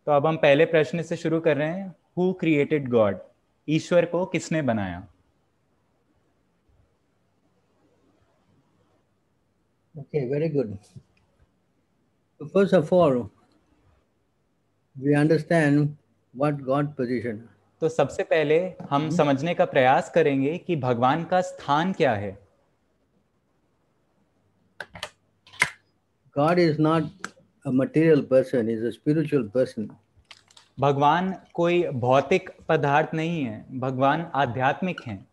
तो अब हम पहले प्रश्न से शुरू कर रहे हैं। Who created God? ईश्वर को किसने बनाया? Okay, very good. So first of all, we understand what God position. तो सबसे पहले हम समझने का प्रयास करेंगे कि भगवान का स्थान क्या है। God is not a material person, he is a spiritual person. भगवान कोई भौतिक पदार्थ नहीं है, भगवान आध्यात्मिक हैं।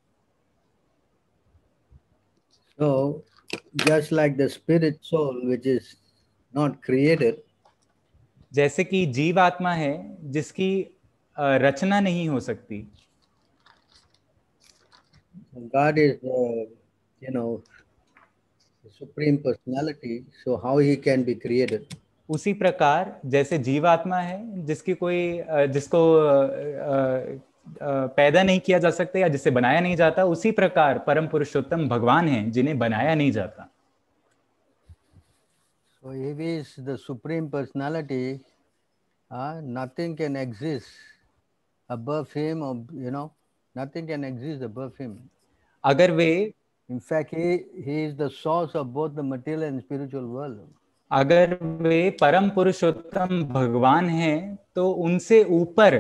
So just like the spirit soul which is not created, जैसे कि जीव आत्मा है जिसकी रचना नहीं हो सकती, God is the supreme personality, so how he can be created? उसी प्रकार जैसे जीवात्मा है जिसकी कोई जिसको पैदा नहीं किया जा सकता या जिसे बनाया नहीं जाता, उसी प्रकार परम पुरुषोत्तम भगवान हैं जिन्हें बनाया नहीं जाता। So if he is the supreme personality, nothing can exist above him, or nothing can exist above him. अगर वे In fact, he is the source of both the material and spiritual world. अगर वे परम पुरुषोत्तम भगवान हैं तो उनसे ऊपर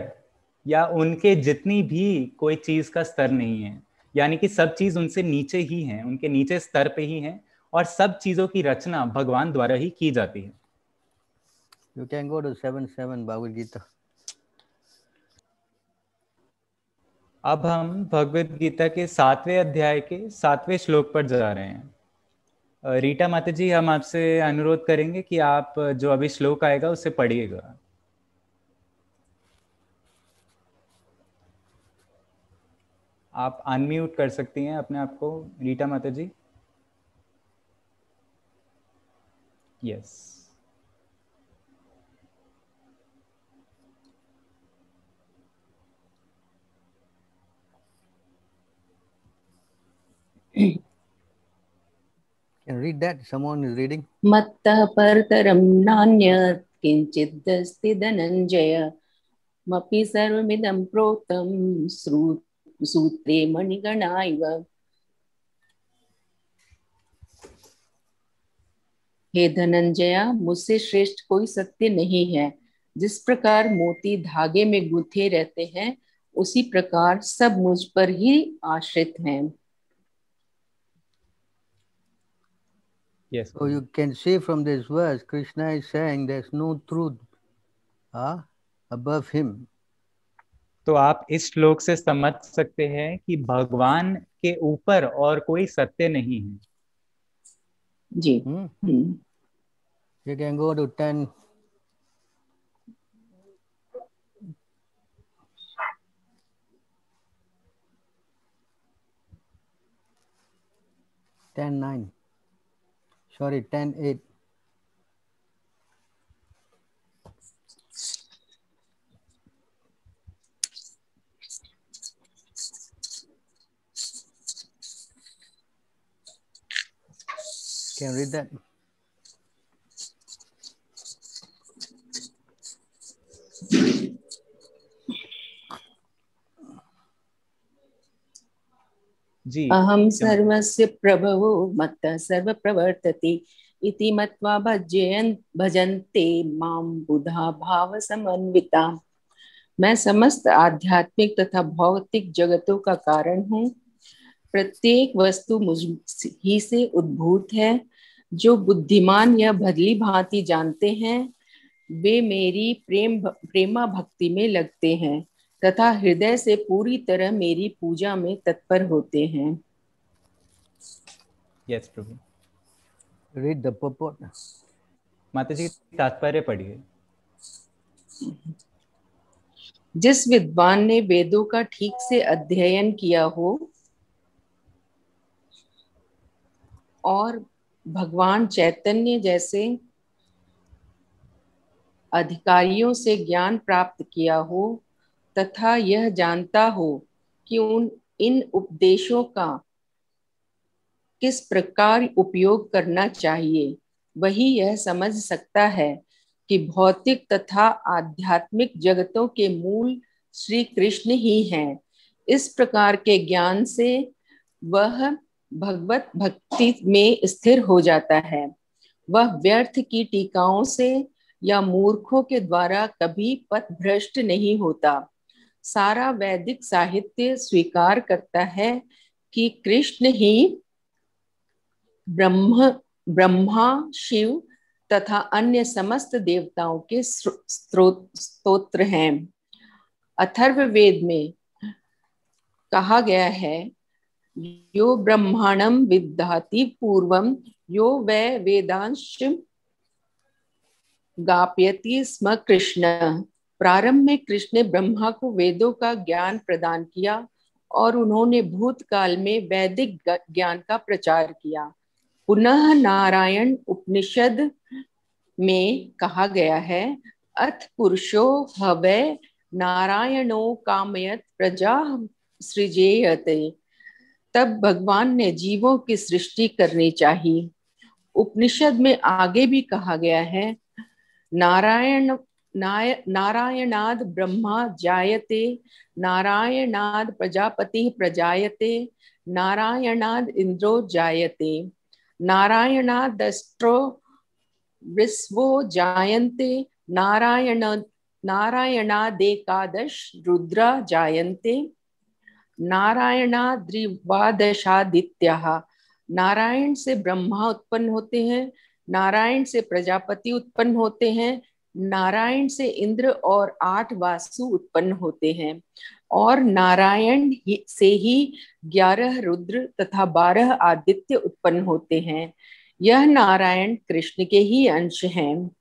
या उनके जितनी भी कोई चीज का स्तर नहीं है, यानी कि सब चीज उनसे नीचे ही है, उनके नीचे स्तर पे ही है, और सब चीजों की रचना भगवान द्वारा ही की जाती है। You can go to 7:7 Bhagavad Gita. अब हम भगवत गीता के 7वें अध्याय के 7वें श्लोक पर जा रहे हैं। रीटा माता जी, हम आपसे अनुरोध करेंगे कि आप जो अभी श्लोक आएगा उसे पढ़िएगा। आप अनम्यूट कर सकती हैं अपने आप को, रीटा माता जी। Yes. Can read that? Someone is reading. मत्तः परतरं नान्यत् किंचिदस्ति धनंजय मपि सर्वमिदं प्रोक्तं सूत्रे मणिगणा इव। हे धनंजया, मुझसे श्रेष्ठ कोई सत्य नहीं है। जिस प्रकार मोती धागे में गुंथे रहते हैं, उसी प्रकार सब मुझ पर ही आश्रित हैं। Yes. So you can see from this verse, Krishna is saying there's no truth above him. तो आप इस श्लोक से समझ सकते हैं कि भगवान के ऊपर और कोई सत्य नहीं है। जी। You can go to 10. Sorry, 10:8. Can you read that? जी। अहम सर्वस्य प्रभवो मत्तः सर्व प्रवर्तते इति मत्वा भजन्ते मां बुधा भाव समन्विता। मैं समस्त आध्यात्मिक तथा भौतिक जगतों का कारण हूँ। प्रत्येक वस्तु मुझ ही से उद्भूत है। जो बुद्धिमान या भली भांति जानते हैं, वे मेरी प्रेमा भक्ति में लगते हैं तथा हृदय से पूरी तरह मेरी पूजा में तत्पर होते हैं। Yes Prabhu. Read the purport. माता जी, तात्पर्य पढ़िए। जिस विद्वान ने वेदों का ठीक से अध्ययन किया हो और भगवान चैतन्य जैसे अधिकारियों से ज्ञान प्राप्त किया हो तथा यह जानता हो कि इन उपदेशों का किस प्रकार उपयोग करना चाहिए, वही यह समझ सकता है कि भौतिक तथा आध्यात्मिक जगतों के मूल श्री कृष्ण ही हैं। इस प्रकार के ज्ञान से वह भगवत भक्ति में स्थिर हो जाता है। वह व्यर्थ की टीकाओं से या मूर्खों के द्वारा कभी पथभ्रष्ट नहीं होता। सारा वैदिक साहित्य स्वीकार करता है कि कृष्ण ही ब्रह्मा, शिव तथा अन्य समस्त देवताओं के स्तोत्र हैं। अथर्ववेद में कहा गया है, यो ब्रह्मांडं विदधाति पूर्वं यो वै वेदांश गापयति स्म कृष्ण। प्रारंभ में कृष्ण ने ब्रह्मा को वेदों का ज्ञान प्रदान किया और उन्होंने भूतकाल में वैदिक ज्ञान का प्रचार किया। पुनः नारायण उपनिषद में कहा गया है, अथ पुरुषो हवै नारायणो कामयत प्रजा सृजेयते। तब भगवान ने जीवों की सृष्टि करनी चाहिए। उपनिषद में आगे भी कहा गया है, नारायणाद ब्रह्मा जायते, नारायणाद प्रजापति प्रजायते, नारायणाद इंद्रो जायते, नारायणादस्त्रो विश्वो जायन्ते, नारायणादेकादश रुद्रा जायन्ते, नारायणाद्रिवादशादित्याः। नारायण से ब्रह्मा उत्पन्न होते हैं, नारायण से प्रजापति उत्पन्न होते हैं, नारायण से इंद्र और 8 वासु उत्पन्न होते हैं, और नारायण से ही 11 रुद्र तथा 12 आदित्य उत्पन्न होते हैं। यह नारायण कृष्ण के ही अंश हैं।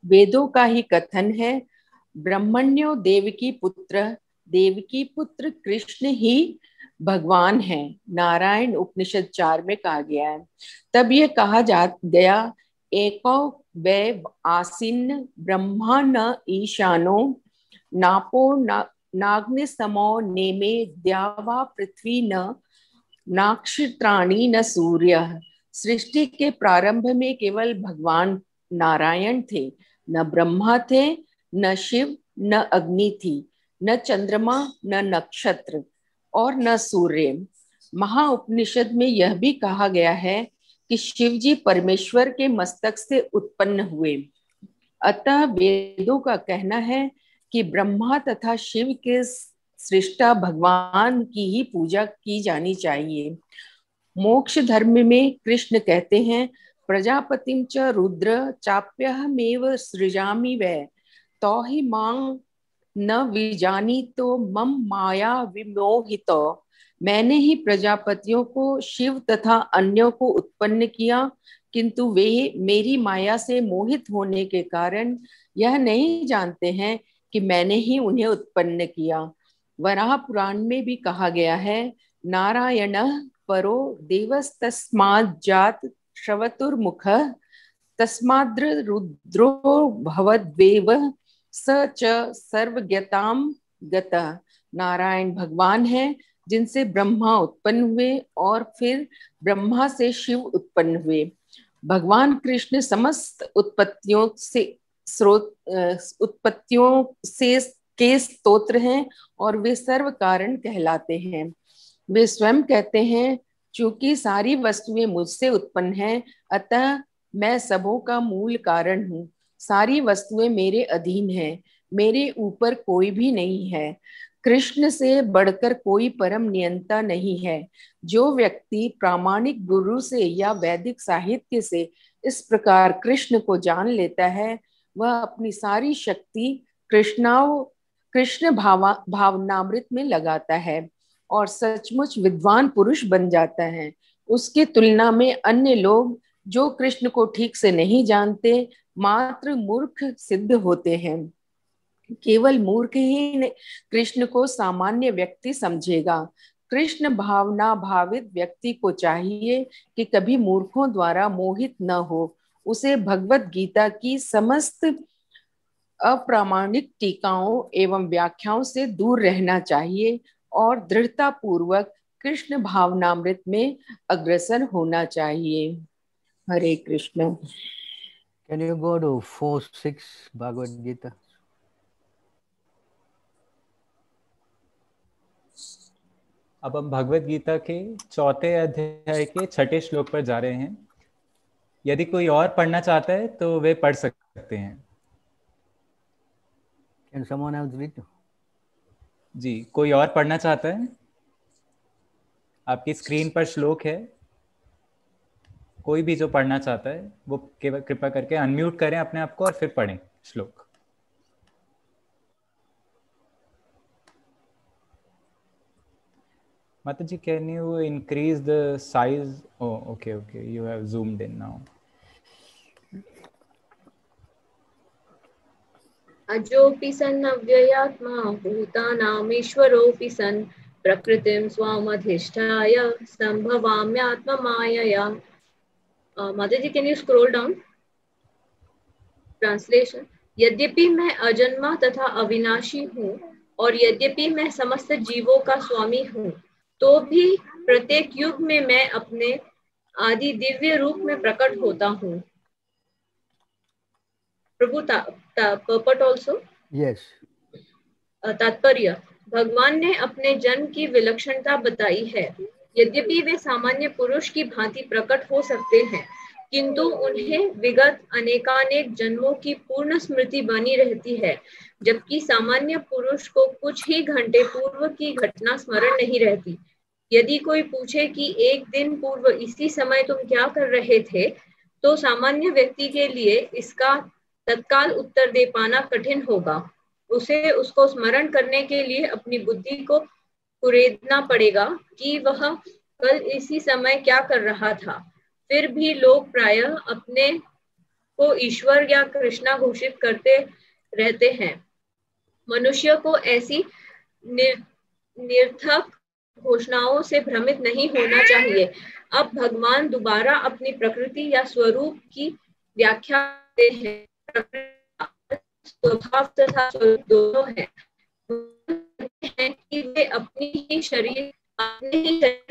वेदों का ही कथन है, ब्रह्मण्यो देवकी पुत्र कृष्ण ही भगवान है। नारायण उपनिषद 4 में कहा गया है। तब ये कहा गया, एको वै आसीन ब्रह्मा न ईशानो, नापो नाग्नि समो नेमे द्यावा पृथ्वी न, नाक्षत्राणि न सूर्य। सृष्टि के प्रारंभ में केवल भगवान नारायण थे, न ब्रह्मा थे, न शिव, न अग्नि थी, न चंद्रमा, न नक्षत्र और न सूर्य। महाउपनिषद में यह भी कहा गया है कि शिवजी परमेश्वर के मस्तक से उत्पन्न हुए। अतः वेदों का कहना है कि ब्रह्मा तथा शिव के सृष्टा भगवान की ही पूजा की जानी चाहिए। मोक्ष धर्म में कृष्ण कहते हैं, प्रजापतिं च रुद्र चाप्यहमेव सृजामि वै, तो ही मां न विजानीतो मम माया विमोहितो। मैंने ही प्रजापतियों को, शिव तथा अन्यों को उत्पन्न किया, किंतु वे मेरी माया से मोहित होने के कारण यह नहीं जानते हैं कि मैंने ही उन्हें उत्पन्न किया। वराह पुराण में भी कहा गया है, नारायणः परो देवस्तस्माज्जात श्रवतुर्मुखः, तस्माद्र रुद्रो भवद्वेव स च सर्वज्ञताम गतः। नारायण भगवान है जिनसे ब्रह्मा उत्पन्न हुए और फिर ब्रह्मा से शिव उत्पन्न हुए। भगवान कृष्ण समस्त उत्पत्तियों से के स्तोत्र हैं और वे सर्व कारण कहलाते हैं। वे स्वयं कहते हैं, चूंकि सारी वस्तुएं मुझसे उत्पन्न हैं, अतः मैं सबों का मूल कारण हूँ। सारी वस्तुएं मेरे अधीन हैं, मेरे ऊपर कोई भी नहीं है। कृष्ण से बढ़कर कोई परम नियंता नहीं है। जो व्यक्ति प्रामाणिक गुरु से या वैदिक साहित्य से इस प्रकार कृष्ण को जान लेता है, वह अपनी सारी शक्ति कृष्ण भावनामृत में लगाता है और सचमुच विद्वान पुरुष बन जाता है। उसकी तुलना में अन्य लोग जो कृष्ण को ठीक से नहीं जानते, मात्र मूर्ख सिद्ध होते हैं। केवल मूर्ख ही कृष्ण को सामान्य व्यक्ति समझेगा। कृष्ण भावना भावित व्यक्ति को चाहिए कि कभी मूर्खों द्वारा मोहित न हो। उसे भगवत गीता की समस्त अप्रामाणिक टीकाओं एवं व्याख्याओं से दूर रहना चाहिए और दृढ़ता पूर्वक कृष्ण भावनामृत में अग्रसर होना चाहिए। हरे Krishna. Can you go to 4-6 Bhagavad Gita? अब हम भगवत गीता के 4थे अध्याय के 6ठे श्लोक पर जा रहे हैं। यदि कोई और पढ़ना चाहता है तो वे पढ़ सकते हैं। Can someone else read? जी, कोई और पढ़ना चाहता है? आपकी स्क्रीन पर श्लोक है, कोई भी जो पढ़ना चाहता है वो केवल कृपा करके अनम्यूट करें अपने आप को और फिर पढ़ें श्लोक। Mataji, can you increase the size? Oh, okay, you have zoomed in now. अजोऽपि सन् अव्ययात्मा भूतानामीश्वरोऽपि सन् प्रकृतिं स्वामधिष्ठाय सम्भवाम्यात्ममायया। माताजी, can you scroll down? Translation. यद्यपि मैं अजन्मा तथा अविनाशी हूँ और यद्यपि मैं समस्त जीवों का स्वामी हूँ, तो भी प्रत्येक युग में मैं अपने आदि दिव्य रूप में प्रकट होता हूँ। प्रभु पर्पट ऑल्सो। Yes. तात्पर्य, भगवान ने अपने जन्म की विलक्षणता बताई है। यद्यपि वे सामान्य पुरुष की भांति प्रकट हो सकते हैं, किंतु उन्हें विगत अनेकानेक जन्मों की पूर्ण स्मृति बनी रहती है, जबकि सामान्य पुरुष को कुछ ही घंटे पूर्व की घटना स्मरण नहीं रहती। यदि कोई पूछे कि एक दिन पूर्व इसी समय तुम क्या कर रहे थे, तो सामान्य व्यक्ति के लिए इसका तत्काल उत्तर दे पाना कठिन होगा। उसे उसको स्मरण करने के लिए अपनी बुद्धि को कुरेदना पड़ेगा कि वह कल इसी समय क्या कर रहा था। फिर भी लोग प्रायः अपने को ईश्वर या कृष्णा घोषित करते रहते हैं। मनुष्य को ऐसी निरर्थक घोषणाओं से भ्रमित नहीं होना चाहिए। अब भगवान दोबारा अपनी प्रकृति या स्वरूप की व्याख्या करते हैं। स्वभाव तथा स्वरूप दोनों हैं कि वे अपने ही शरीर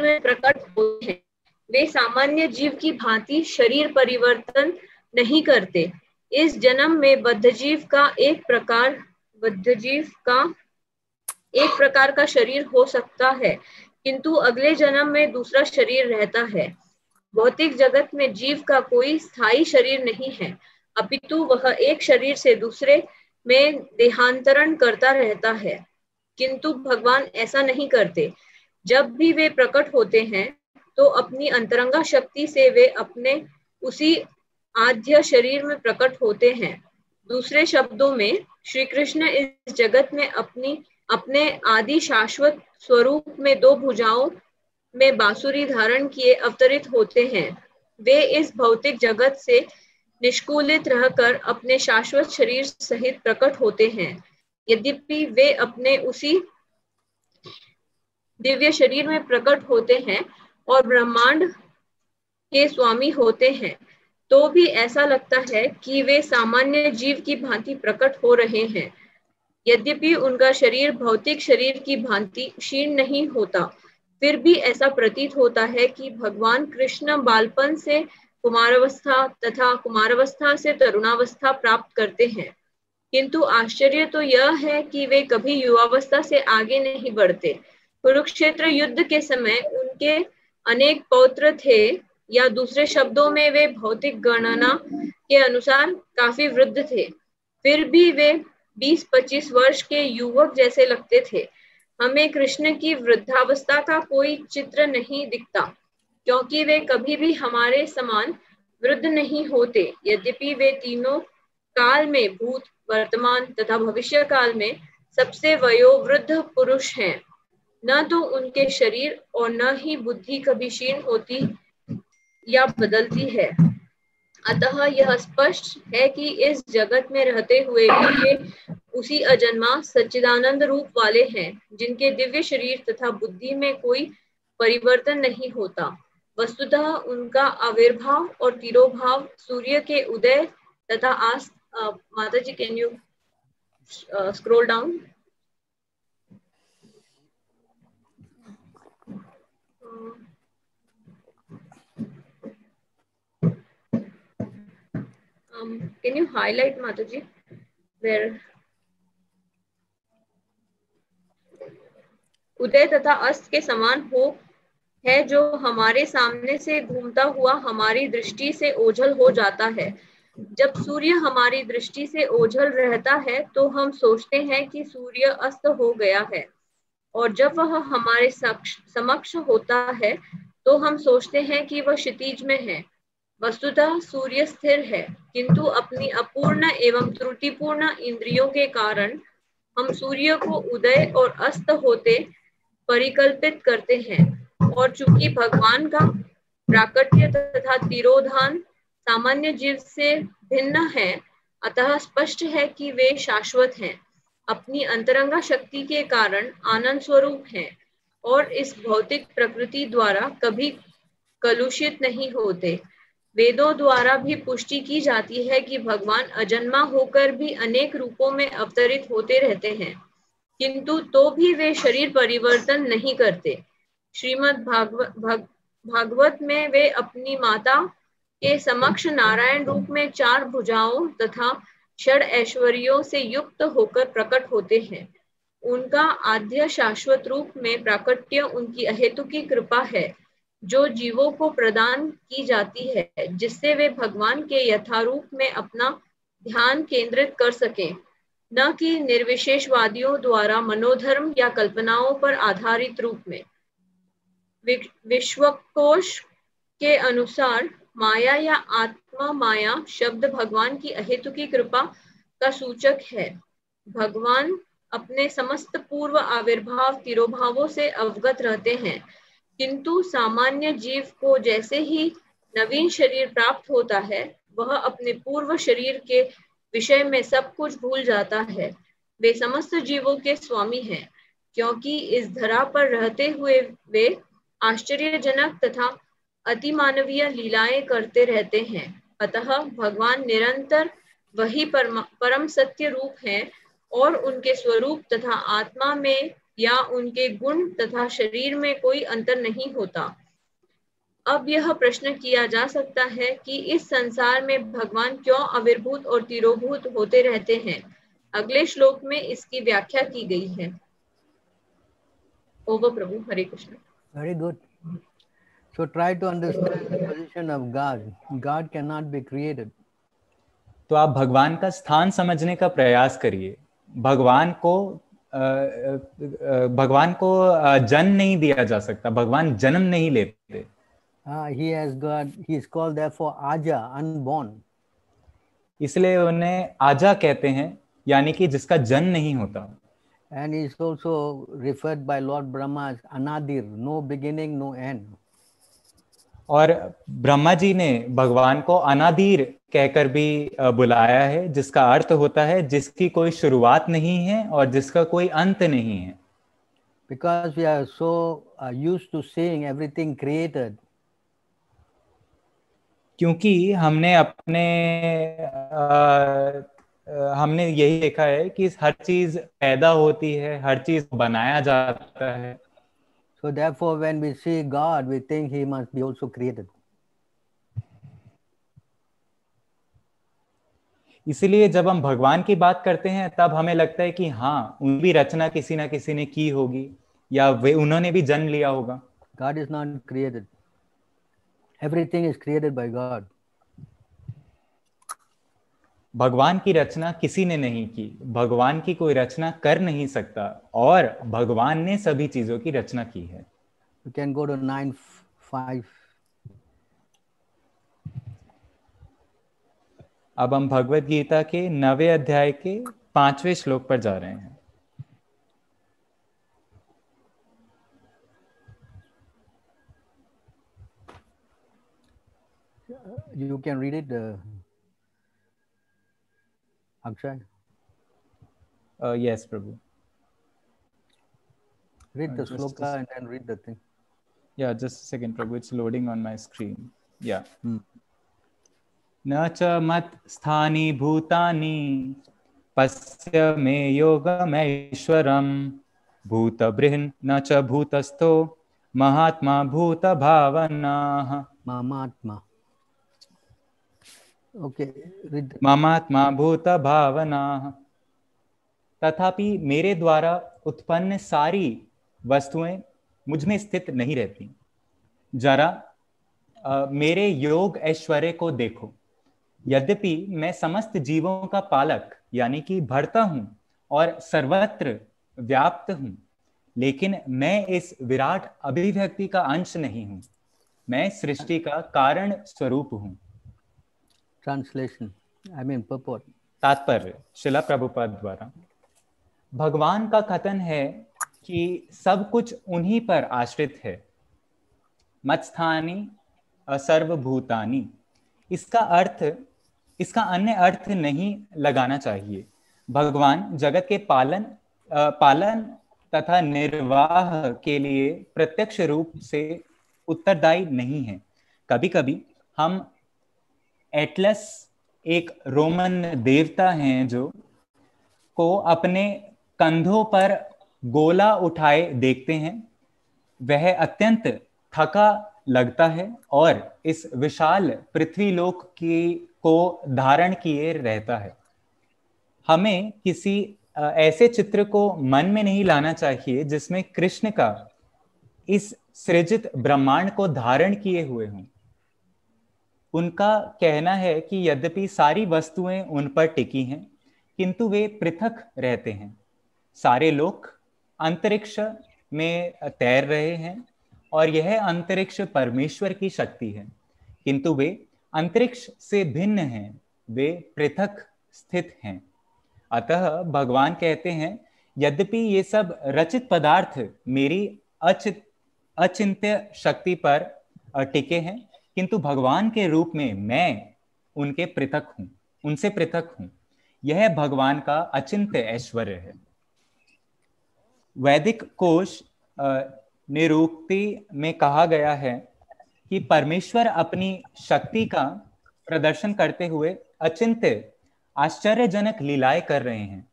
में प्रकट होते हैं। वे सामान्य जीव की भांति शरीर परिवर्तन नहीं करते। इस जन्म में बद्धजीव का एक प्रकार का शरीर हो सकता है, किंतु अगले जन्म में दूसरा शरीर रहता है। भौतिक जगत में जीव का कोई स्थायी शरीर नहीं है, अपितु वह एक शरीर से दूसरे में देहांतरण करता रहता है। किंतु भगवान ऐसा नहीं करते। जब भी वे प्रकट होते हैं तो अपनी अंतरंगा शक्ति से वे अपने उसी आद्य शरीर में प्रकट होते हैं। दूसरे शब्दों में श्री कृष्ण इस जगत में अपने आदि शाश्वत स्वरूप में दो भुजाओं में बांसुरी धारण किए अवतरित होते हैं। वे इस भौतिक जगत से निष्कुलित रहकर अपने शाश्वत शरीर सहित प्रकट होते हैं। यद्यपि वे अपने उसी दिव्य शरीर में प्रकट होते हैं और ब्रह्मांड के स्वामी होते हैं, तो भी ऐसा लगता है कि वे सामान्य जीव की भांति प्रकट हो रहे हैं। यद्यपि उनका शरीर भौतिक शरीर की भांति क्षीण नहीं होता, फिर भी ऐसा प्रतीत होता है कि भगवान कृष्ण बालपन से कुमारावस्था तथा कुमारावस्था से तरुणावस्था प्राप्त करते हैं। किंतु आश्चर्य तो यह है कि वे कभी युवावस्था से आगे नहीं बढ़ते। कुरुक्षेत्र युद्ध के समय उनके अनेक पौत्र थे, या दूसरे शब्दों में वे भौतिक गणना के अनुसार काफी वृद्ध थे। फिर भी वे 20-25 वर्ष के युवक जैसे लगते थे। हमें कृष्ण की वृद्धावस्था का कोई चित्र नहीं दिखता, क्योंकि वे कभी भी हमारे समान वृद्ध नहीं होते। यद्यपि वे तीनों काल में, भूत, वर्तमान तथा भविष्य काल में सबसे वयोवृद्ध पुरुष हैं। न तो उनके शरीर और न ही बुद्धि कभी क्षीण होती या बदलती है। अतः यह स्पष्ट है कि इस जगत में रहते हुए भी वे उसी अजन्मा सच्चिदानंद रूप वाले हैं, जिनके दिव्य शरीर तथा बुद्धि में कोई परिवर्तन नहीं होता। वस्तुतः उनका आविर्भाव और तिरोभाव सूर्य के उदय तथा अस्त। माताजी, can you scroll down? Can you highlight, Mataji, where उदय तथा अस्त के समान हो है, जो हमारे सामने से घूमता हुआ हमारी दृष्टि से ओझल हो जाता है। जब सूर्य हमारी दृष्टि से ओझल रहता है तो हम सोचते हैं कि सूर्य अस्त हो गया है, और जब वह हमारे समक्ष होता है तो हम सोचते हैं कि वह क्षितिज में है। वस्तुतः सूर्य स्थिर है, किंतु अपनी अपूर्ण एवं त्रुटिपूर्ण इंद्रियों के कारण हम सूर्य को उदय और अस्त होते परिकल्पित करते हैं। और चूंकि भगवान का प्राकट्य तथा तिरोधान सामान्य जीव से भिन्न है, अतः स्पष्ट है कि वे शाश्वत हैं, अपनी अंतरंगा शक्ति के कारण आनंद स्वरूप हैं, और इस भौतिक प्रकृति द्वारा कभी कलुषित नहीं होते। वेदों द्वारा भी पुष्टि की जाती है कि भगवान अजन्मा होकर भी अनेक रूपों में अवतरित होते रहते हैं, किंतु तो भी वे शरीर परिवर्तन नहीं करते। श्रीमद् भागवत में वे अपनी माता के समक्ष नारायण रूप में 4 भुजाओं तथा 6 ऐश्वर्यों से युक्त होकर प्रकट होते हैं। उनका आद्य शाश्वत रूप में प्राकट्य उनकी अहेतुकी कृपा है, जो जीवों को प्रदान की जाती है, जिससे वे भगवान के यथारूप में अपना ध्यान केंद्रित कर सकें, न कि निर्विशेषवादियों द्वारा मनोधर्म या कल्पनाओं पर आधारित रूप में। विश्वकोश के अनुसार माया या आत्मा माया शब्द भगवान की अहेतुकी कृपा का सूचक है। भगवान अपने समस्त पूर्व आविर्भाव तिरोभावों से अवगत रहते हैं, किंतु सामान्य जीव को जैसे ही नवीन शरीर प्राप्त होता है, वह अपने पूर्व शरीर के विषय में सब कुछ भूल जाता है। वे समस्त जीवों के स्वामी हैं, क्योंकि इस धरा पर रहते हुए वे आश्चर्यजनक तथा अतिमानवीय लीलाएं करते रहते हैं। अतः भगवान निरंतर वही परम सत्य रूप हैं, और उनके स्वरूप तथा आत्मा में या उनके गुण तथा शरीर में कोई अंतर नहीं होता। अब यह प्रश्न किया जा सकता है कि इस संसार में भगवान क्यों आविर्भूत और तिरोभूत होते रहते हैं। अगले श्लोक में इसकी व्याख्या की गई है। Over Prabhu, Hare Krishna. Very good. So try to understand the position of God. God cannot be created. तो आप भगवान का स्थान समझने का प्रयास करिए। भगवान को जन्म नहीं दिया जा सकता, भगवान जन्म नहीं लेते। He is called therefore Aja, unborn. इसलिए उन्हें आजा कहते हैं, यानी कि जिसका जन्म नहीं होता। And he is also referred by Lord Brahma as Anadir, no beginning, no end. और ब्रह्मा जी ने भगवान को अनादिर कहकर भी बुलाया है, जिसका अर्थ होता है जिसकी कोई शुरुआत नहीं है और जिसका कोई अंत नहीं है। Because we are so used to seeing everything created. क्योंकि हमने यही देखा है कि हर चीज पैदा होती है, हर चीज बनाया जाता है। So therefore when we see God, we think he must be also created. इसलिए जब हम भगवान की बात करते हैं तब हमें लगता है कि हाँ, उनकी रचना किसी ना किसी ने की होगी या उन्होंने भी जन्म लिया होगा। God is not created. Everything is created by God. भगवान की रचना किसी ने नहीं की, भगवान की कोई रचना कर नहीं सकता, और भगवान ने सभी चीजों की रचना की है। You can go to 9:5. अब हम भगवत गीता के 9वें अध्याय के 5वें श्लोक पर जा रहे हैं। You can read it, Akshay. Yes, Prabhu. Read the sloka and then read the thing. Yeah, just a second, Prabhu. It's loading on my screen. Yeah. न च मत स्थानी भूतानि पश्य मे योगमैश्वरम् भूत बृहन् न च भूतस्थो महात्मा भूत भावनाः। Mahatma. Okay, read. ममात्मा भूत भावना, तथापि मेरे द्वारा उत्पन्न सारी वस्तुएं मुझ में स्थित नहीं रहती। जरा मेरे योग ऐश्वर्य को देखो। यद्यपि मैं समस्त जीवों का पालक यानी कि भरता हूं और सर्वत्र व्याप्त हूं, लेकिन मैं इस विराट अभिव्यक्ति का अंश नहीं हूं। मैं सृष्टि का कारण स्वरूप हूं। Translation, I mean purport. तात्पर्य शिला प्रभुपाद द्वारा। भगवान का कथन है कि सब कुछ उन्हीं पर आश्रित है। मत्स्थानी सर्वभूतानि, इसका अन्य अर्थ नहीं लगाना चाहिए। भगवान जगत के पालन तथा निर्वाह के लिए प्रत्यक्ष रूप से उत्तरदायी नहीं है। कभी कभी हम एटलस, एक रोमन देवता हैं, जो को अपने कंधों पर गोला उठाए देखते हैं। वह अत्यंत थका लगता है और इस विशाल पृथ्वीलोक को धारण किए रहता है। हमें किसी ऐसे चित्र को मन में नहीं लाना चाहिए जिसमें कृष्ण का इस सृजित ब्रह्मांड को धारण किए हुए हों। उनका कहना है कि यद्यपि सारी वस्तुएं उन पर टिकी हैं, किंतु वे पृथक रहते हैं। सारे लोग अंतरिक्ष में तैर रहे हैं और यह अंतरिक्ष परमेश्वर की शक्ति है, किंतु वे अंतरिक्ष से भिन्न हैं, वे पृथक स्थित हैं। अतः भगवान कहते हैं, यद्यपि ये सब रचित पदार्थ मेरी अचिंत्य शक्ति पर टिके हैं, किंतु भगवान के रूप में मैं उनसे पृथक हूं। यह भगवान का अचिंत्य ऐश्वर्य है। वैदिक कोश निरूक्ति में कहा गया है कि परमेश्वर अपनी शक्ति का प्रदर्शन करते हुए अचिंत्य आश्चर्यजनक लीलाएं कर रहे हैं।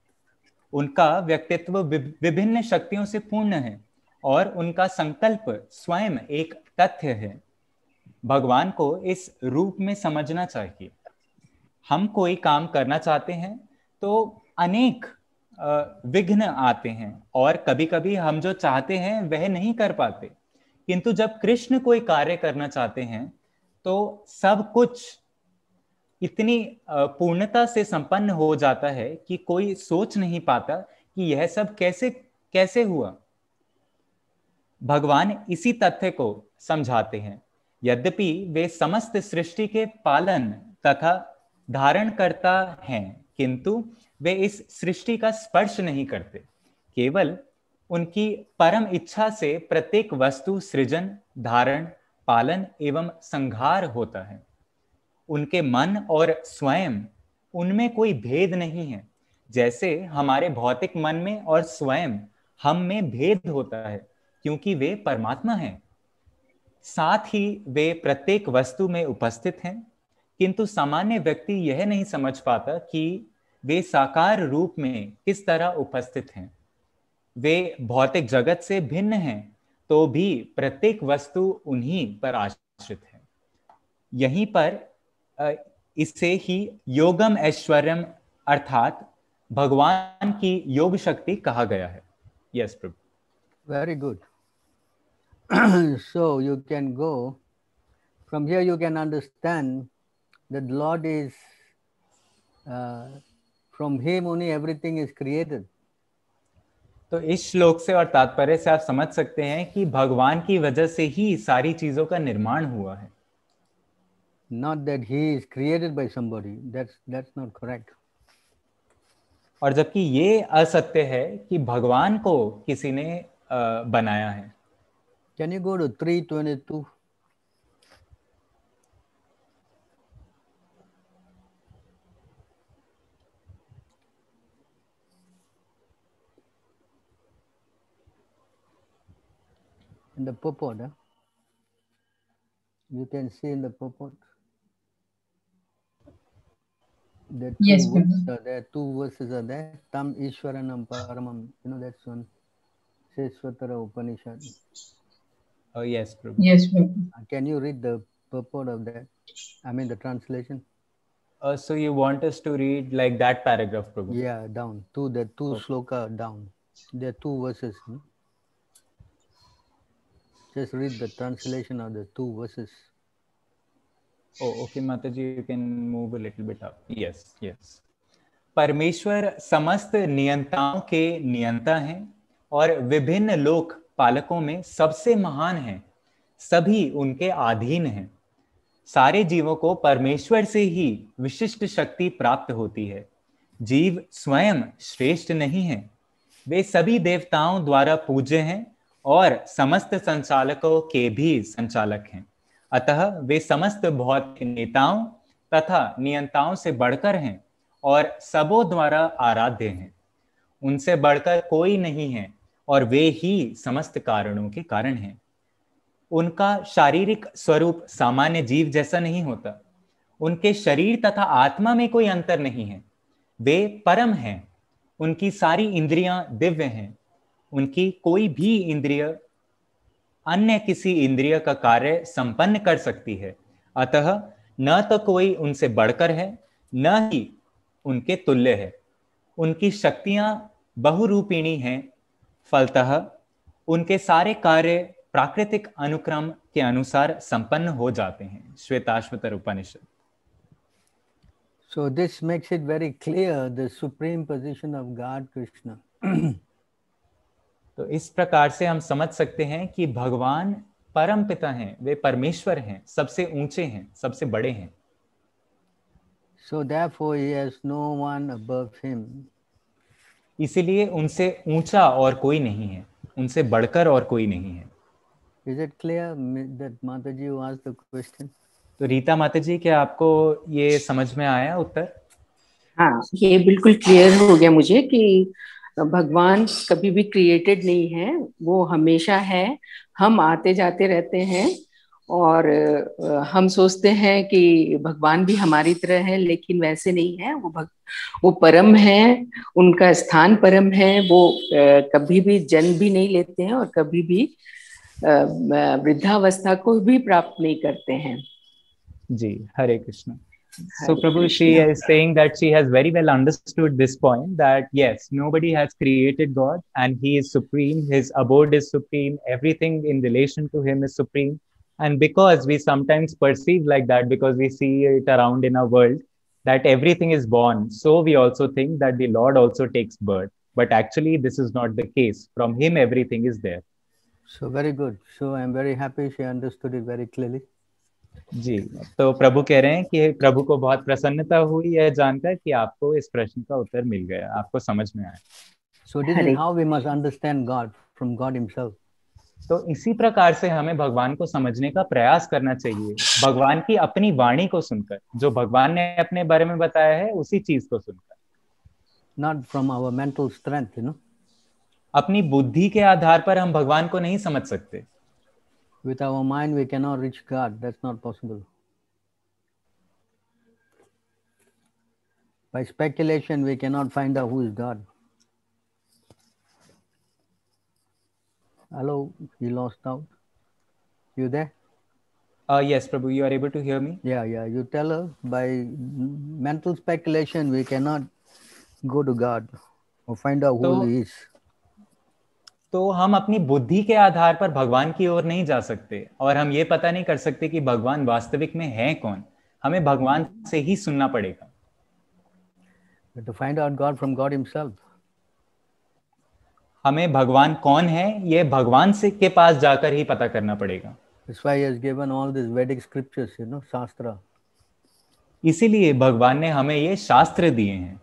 उनका व्यक्तित्व विभिन्न शक्तियों से पूर्ण है और उनका संकल्प स्वयं एक तथ्य है। भगवान को इस रूप में समझना चाहिए। हम कोई काम करना चाहते हैं तो अनेक विघ्न आते हैं और कभी कभी हम जो चाहते हैं वह नहीं कर पाते, किंतु जब कृष्ण कोई कार्य करना चाहते हैं तो सब कुछ इतनी पूर्णता से संपन्न हो जाता है कि कोई सोच नहीं पाता कि यह सब कैसे हुआ। भगवान इसी तथ्य को समझाते हैं। यद्यपि वे समस्त सृष्टि के पालन तथा धारण करता हैं, किंतु वे इस सृष्टि का स्पर्श नहीं करते। केवल उनकी परम इच्छा से प्रत्येक वस्तु सृजन, धारण, पालन एवं संहार होता है। उनके मन और स्वयं उनमें कोई भेद नहीं है, जैसे हमारे भौतिक मन में और स्वयं हम में भेद होता है, क्योंकि वे परमात्मा हैं। साथ ही वे प्रत्येक वस्तु में उपस्थित हैं, किंतु सामान्य व्यक्ति यह नहीं समझ पाता कि वे साकार रूप में किस तरह उपस्थित हैं। वे भौतिक जगत से भिन्न हैं, तो भी प्रत्येक वस्तु उन्हीं पर आश्रित है। यहीं पर इसे ही योगम ऐश्वर्यम अर्थात भगवान की योग शक्ति कहा गया है। Yes Prabhu. Very good. So you can go from here, you can understand that Lord is from him only everything is created. तो इस श्लोक से और तात्पर्य से आप समझ सकते हैं कि भगवान की वजह से ही सारी चीजों का निर्माण हुआ है। Not that he is created by somebody. That's not correct. और जबकि ये असत्य है कि भगवान को किसी ने बनाया है। Can you go to 3:22? In the purport, you can see in the purport. Yes, two verses are there. Tam Ishwaranam Paramam. You know that's one. Sesvatara Upanishad. Oh yes, Prabhu. Yes, Prabhu. Can you read the purport of that? I mean the translation. So you want us to read like that paragraph, Prabhu? Yeah, down. The two sloka down. There are 2 verses. Just read the translation of the 2 verses. Oh, okay, Mataji, you can move a little bit up. Yes, yes. परमेश्वर समस्त नियंताओं के नियंता हैं और विभिन्न लोक पालकों में सबसे महान हैं। सभी उनके अधीन हैं। सारे जीवों को परमेश्वर से ही विशिष्ट शक्ति प्राप्त होती है। जीव स्वयं श्रेष्ठ नहीं है। वे सभी देवताओं द्वारा पूज्य हैं और समस्त संचालकों के भी संचालक हैं। अतः वे समस्त भौतिक नेताओं तथा नियंताओं से बढ़कर हैं और सबों द्वारा आराध्य हैं। उनसे बढ़कर कोई नहीं है और वे ही समस्त कारणों के कारण हैं। उनका शारीरिक स्वरूप सामान्य जीव जैसा नहीं होता। उनके शरीर तथा आत्मा में कोई अंतर नहीं है। वे परम हैं। उनकी सारी इंद्रियां दिव्य हैं। उनकी कोई भी इंद्रिय अन्य किसी इंद्रिय का कार्य संपन्न कर सकती है। अतः न तो कोई उनसे बढ़कर है, न ही उनके तुल्य है। उनकी शक्तियां बहुरूपिणी हैं। फलतः उनके सारे कार्य प्राकृतिक अनुक्रम के अनुसार संपन्न हो जाते हैं। श्वेताश्वतर उपनिषद। So this makes it very clear the supreme position of God Krishna. तो इस प्रकार से हम समझ सकते हैं कि भगवान परम पिता हैं, वे परमेश्वर हैं, सबसे ऊंचे हैं, सबसे बड़े हैं। So therefore he has no one above him. इसीलिए उनसे ऊंचा और कोई नहीं है, उनसे बढ़कर और कोई नहीं है। Is it clear that Mataji asked the question? तो रीता माताजी, क्या आपको ये समझ में आया उत्तर? हाँ, ये बिल्कुल क्लियर हो गया मुझे कि भगवान कभी भी क्रिएटेड नहीं है, वो हमेशा है। हम आते जाते रहते हैं और हम सोचते हैं कि भगवान भी हमारी तरह है, लेकिन वैसे नहीं है। वो परम है, उनका स्थान परम है। वो कभी भी जन्म भी नहीं लेते हैं और कभी भी वृद्धावस्था को भी प्राप्त नहीं करते हैं। जी, हरे Krishna. So Prabhu, she is saying that she has very well understood this point, that yes, nobody has created God and he is supreme, his abode is supreme, everything in relation to him is supreme. And because we sometimes perceive like that, because we see it around in our world, that everything is born, so we also think that the Lord also takes birth. But actually this is not the case. From him everything is there. So very good. So I am very happy she understood it very clearly. जी, तो प्रभु कह रहे हैं कि प्रभु को बहुत प्रसन्नता हुई यह जानकर कि आपको इस प्रश्न का उत्तर मिल गया, आपको समझ में आया। So this is how we must understand God from God himself. तो इसी प्रकार से हमें भगवान को समझने का प्रयास करना चाहिए, भगवान की अपनी वाणी को सुनकर, जो भगवान ने अपने बारे में बताया है उसी चीज को सुनकर। Not from our mental strength, you know. अपनी बुद्धि के आधार पर हम भगवान को नहीं समझ सकते। With our mind we cannot reach God. That's not possible. By speculation we cannot find out who is God. Hello, you lost out. You there? Yes, Prabhu, you are able to hear me? Yeah. You tell her by mental speculation we cannot go to God or find out who he is. तो हम अपनी बुद्धि के आधार पर भगवान की ओर नहीं जा सकते और हम ये पता नहीं कर सकते कि भगवान वास्तविक में है कौन। हमें भगवान से ही सुनना पड़ेगा। To find out God from God himself. हमें भगवान कौन है ये भगवान से के पास जाकर ही पता करना पड़ेगा। That's why he has given all these Vedic scriptures, you know, शास्त्र। इसीलिए भगवान ने हमें ये शास्त्र दिए हैं।